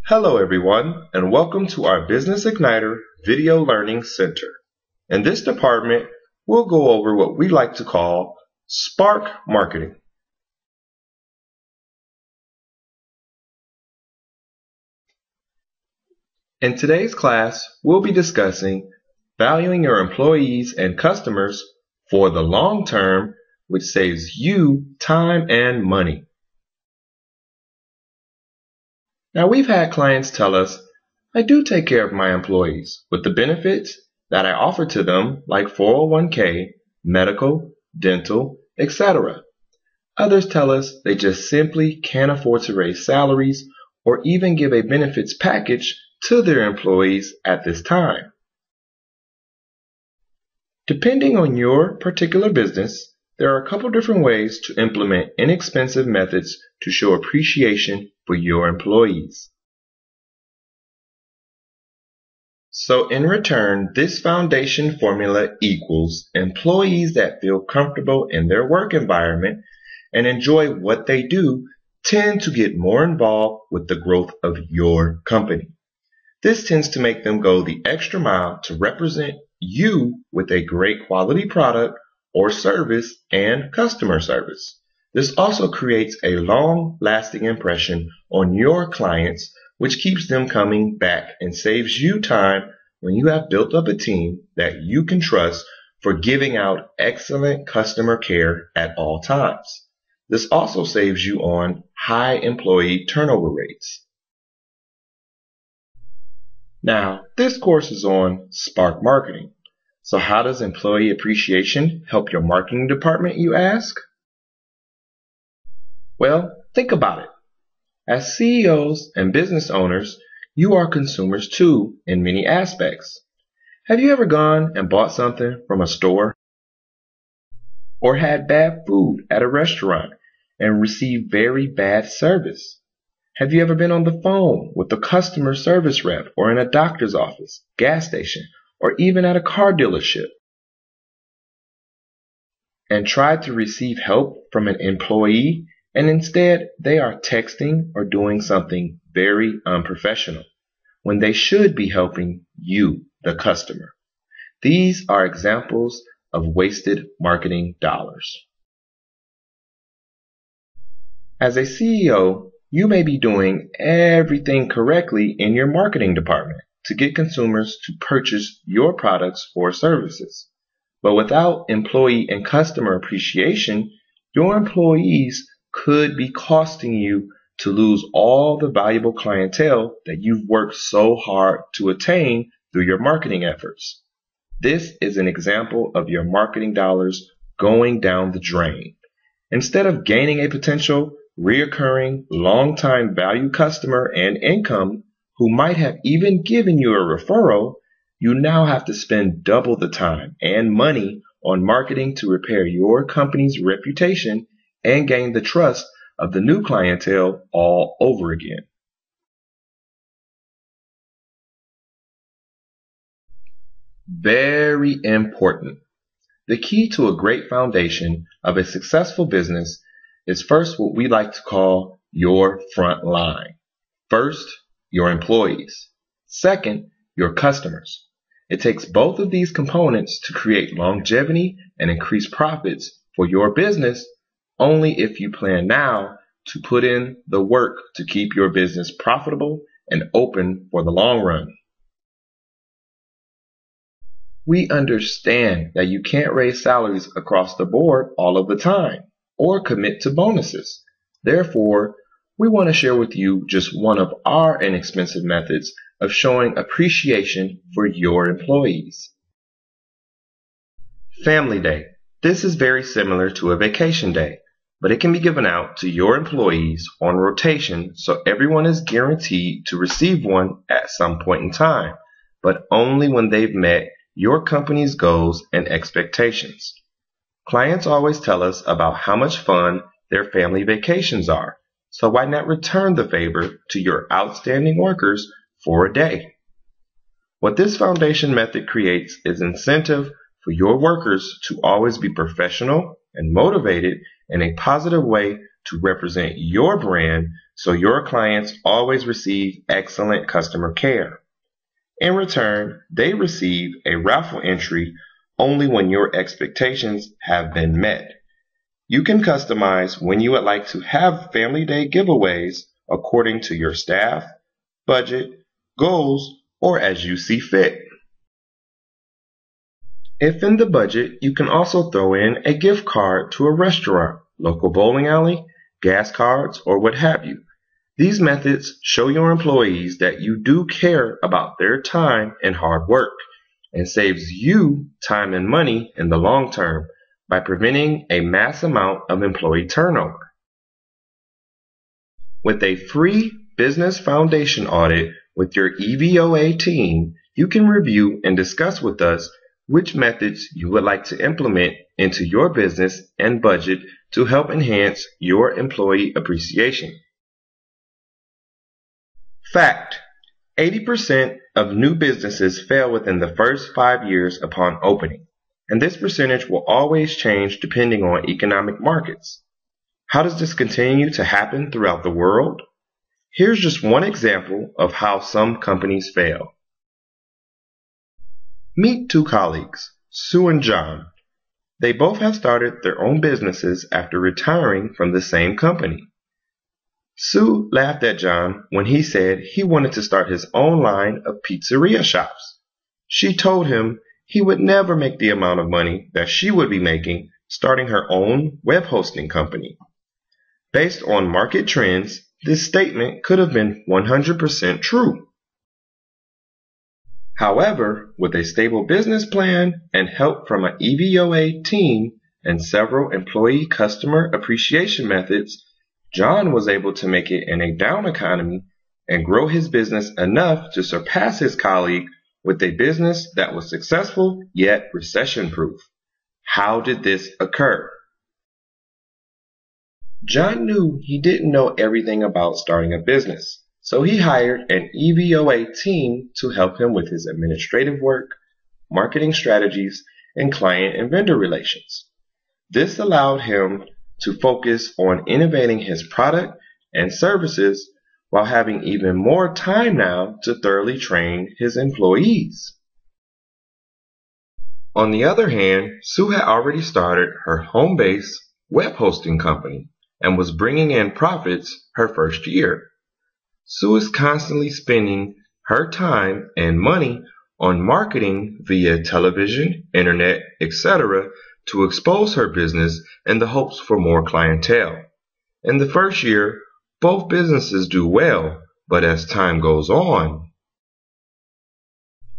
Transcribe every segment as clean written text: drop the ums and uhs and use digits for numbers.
Hello everyone, and welcome to our Business Igniter Video Learning Center. In this department, we'll go over what we like to call Spark Marketing. In today's class, we'll be discussing valuing your employees and customers for the long term, which saves you time and money. Now, we've had clients tell us, I do take care of my employees with the benefits that I offer to them like 401k, medical, dental, etc. Others tell us they just simply can't afford to raise salaries or even give a benefits package to their employees at this time. Depending on your particular business, there are a couple different ways to implement inexpensive methods to show appreciation for your employees. So in return, this foundation formula equals employees that feel comfortable in their work environment and enjoy what they do tend to get more involved with the growth of your company. This tends to make them go the extra mile to represent you with a great quality product or service and customer service. This also creates a long-lasting impression on your clients, which keeps them coming back and saves you time when you have built up a team that you can trust for giving out excellent customer care at all times. This also saves you on high employee turnover rates. Now, this course is on Spark Marketing. So how does employee appreciation help your marketing department, you ask? Well, think about it. As CEOs and business owners, you are consumers too in many aspects. Have you ever gone and bought something from a store? Or had bad food at a restaurant and received very bad service? Have you ever been on the phone with a customer service rep or in a doctor's office, gas station, or even at a car dealership, and tried to receive help from an employee and instead they are texting or doing something very unprofessional when they should be helping you, the customer? These are examples of wasted marketing dollars. As a CEO, you may be doing everything correctly in your marketing department to get consumers to purchase your products or services. But without employee and customer appreciation, your employees could be costing you to lose all the valuable clientele that you've worked so hard to attain through your marketing efforts. This is an example of your marketing dollars going down the drain. Instead of gaining a potential, reoccurring, long-time value customer and income who might have even given you a referral, you now have to spend double the time and money on marketing to repair your company's reputation and gain the trust of the new clientele all over again. Very important. The key to a great foundation of a successful business is first what we like to call your front line. First, your employees. Second, your customers. It takes both of these components to create longevity and increase profits for your business only if you plan now to put in the work to keep your business profitable and open for the long run. We understand that you can't raise salaries across the board all of the time or commit to bonuses. Therefore, we want to share with you just one of our inexpensive methods of showing appreciation for your employees. Family Day. This is very similar to a vacation day, but it can be given out to your employees on rotation so everyone is guaranteed to receive one at some point in time, but only when they've met your company's goals and expectations. Clients always tell us about how much fun their family vacations are. So why not return the favor to your outstanding workers for a day? What this foundation method creates is incentive for your workers to always be professional and motivated in a positive way to represent your brand so your clients always receive excellent customer care. In return, they receive a raffle entry only when your expectations have been met. You can customize when you would like to have Family Day giveaways according to your staff, budget, goals, or as you see fit. If in the budget, you can also throw in a gift card to a restaurant, local bowling alley, gas cards, or what have you. These methods show your employees that you do care about their time and hard work, and saves you time and money in the long term by preventing a mass amount of employee turnover. With a free business foundation audit with your EVOA team, you can review and discuss with us which methods you would like to implement into your business and budget to help enhance your employee appreciation. Fact: 80% of new businesses fail within the first 5 years upon opening, and this percentage will always change depending on economic markets. How does this continue to happen throughout the world? Here's just one example of how some companies fail. Meet two colleagues, Sue and John. They both have started their own businesses after retiring from the same company. Sue laughed at John when he said he wanted to start his own line of pizzeria shops. She told him he would never make the amount of money that she would be making starting her own web hosting company. Based on market trends, this statement could have been 100% true. However, with a stable business plan and help from an EVOA team and several employee customer appreciation methods, John was able to make it in a down economy and grow his business enough to surpass his colleague with a business that was successful yet recession-proof. How did this occur? John knew he didn't know everything about starting a business, so he hired an EVOA team to help him with his administrative work, marketing strategies, and client and vendor relations. This allowed him to focus on innovating his product and services while having even more time now to thoroughly train his employees. On the other hand, Sue had already started her home-based web hosting company and was bringing in profits her first year. Sue is constantly spending her time and money on marketing via television, internet, etc. to expose her business in the hopes for more clientele. In the first year, both businesses do well, but as time goes on,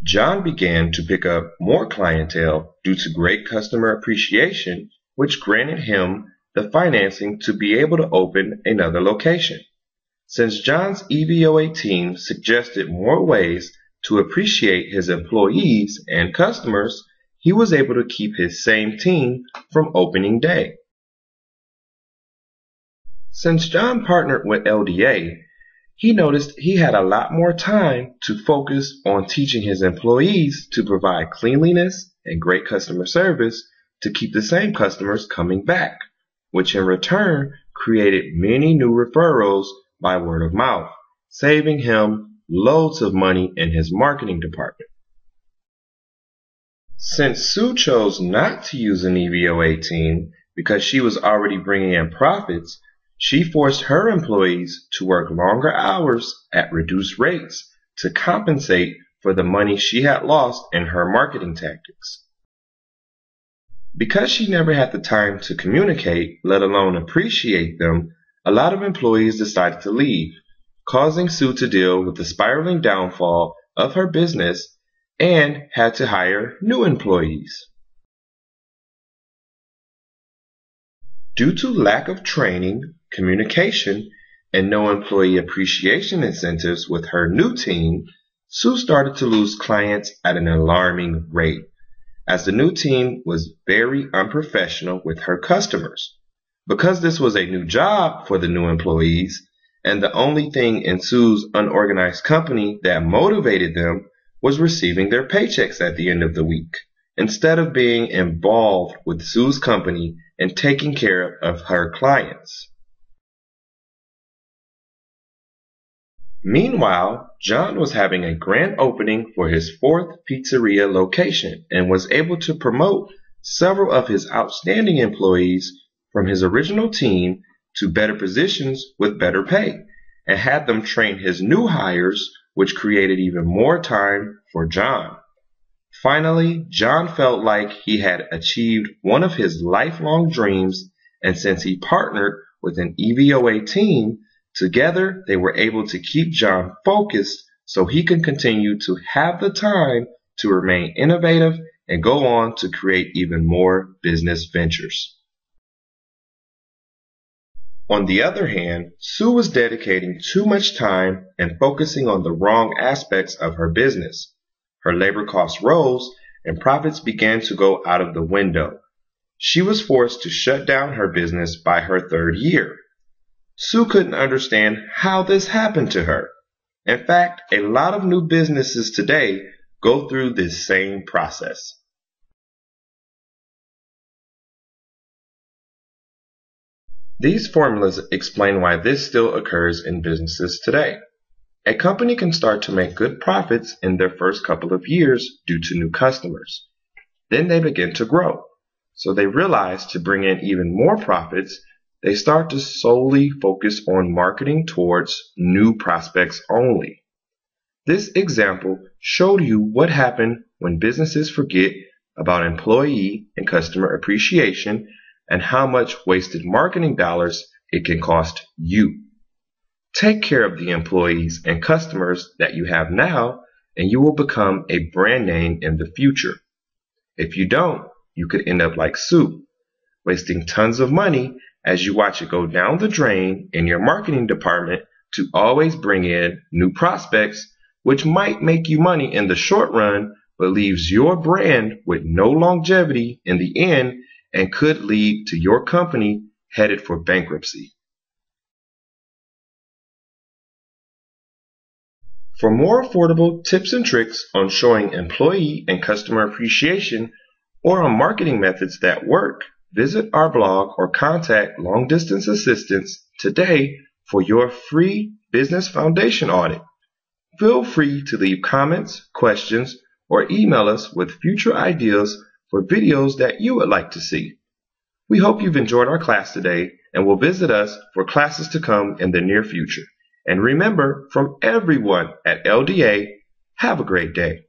John began to pick up more clientele due to great customer appreciation, which granted him the financing to be able to open another location. Since John's EVOA team suggested more ways to appreciate his employees and customers, he was able to keep his same team from opening day. Since John partnered with LDA, he noticed he had a lot more time to focus on teaching his employees to provide cleanliness and great customer service to keep the same customers coming back, which in return created many new referrals by word of mouth, saving him loads of money in his marketing department. Since Sue chose not to use an EVOA team because she was already bringing in profits, she forced her employees to work longer hours at reduced rates to compensate for the money she had lost in her marketing tactics. Because she never had the time to communicate, let alone appreciate them, a lot of employees decided to leave, causing Sue to deal with the spiraling downfall of her business and had to hire new employees. Due to lack of training, communication, and no employee appreciation incentives with her new team, Sue started to lose clients at an alarming rate, as the new team was very unprofessional with her customers. Because this was a new job for the new employees, and the only thing in Sue's unorganized company that motivated them was receiving their paychecks at the end of the week, instead of being involved with Sue's company and taking care of her clients. Meanwhile, John was having a grand opening for his fourth pizzeria location and was able to promote several of his outstanding employees from his original team to better positions with better pay, and had them train his new hires, which created even more time for John. Finally, John felt like he had achieved one of his lifelong dreams, and since he partnered with an EVOA team, together they were able to keep John focused so he could continue to have the time to remain innovative and go on to create even more business ventures. On the other hand, Sue was dedicating too much time and focusing on the wrong aspects of her business. Her labor costs rose and profits began to go out of the window. She was forced to shut down her business by her third year. Sue couldn't understand how this happened to her. In fact, a lot of new businesses today go through this same process. These formulas explain why this still occurs in businesses today. A company can start to make good profits in their first couple of years due to new customers. Then they begin to grow. So they realize to bring in even more profits, they start to solely focus on marketing towards new prospects only. This example showed you what happened when businesses forget about employee and customer appreciation and how much wasted marketing dollars it can cost you. Take care of the employees and customers that you have now, and you will become a brand name in the future. If you don't, you could end up like Sue, wasting tons of money as you watch it go down the drain in your marketing department to always bring in new prospects, which might make you money in the short run, but leaves your brand with no longevity in the end and could lead to your company headed for bankruptcy. For more affordable tips and tricks on showing employee and customer appreciation or on marketing methods that work, visit our blog or contact Long Distance Assistance today for your free business foundation audit. Feel free to leave comments, questions, or email us with future ideas for videos that you would like to see. We hope you've enjoyed our class today and will visit us for classes to come in the near future. And remember, from everyone at LDA, have a great day.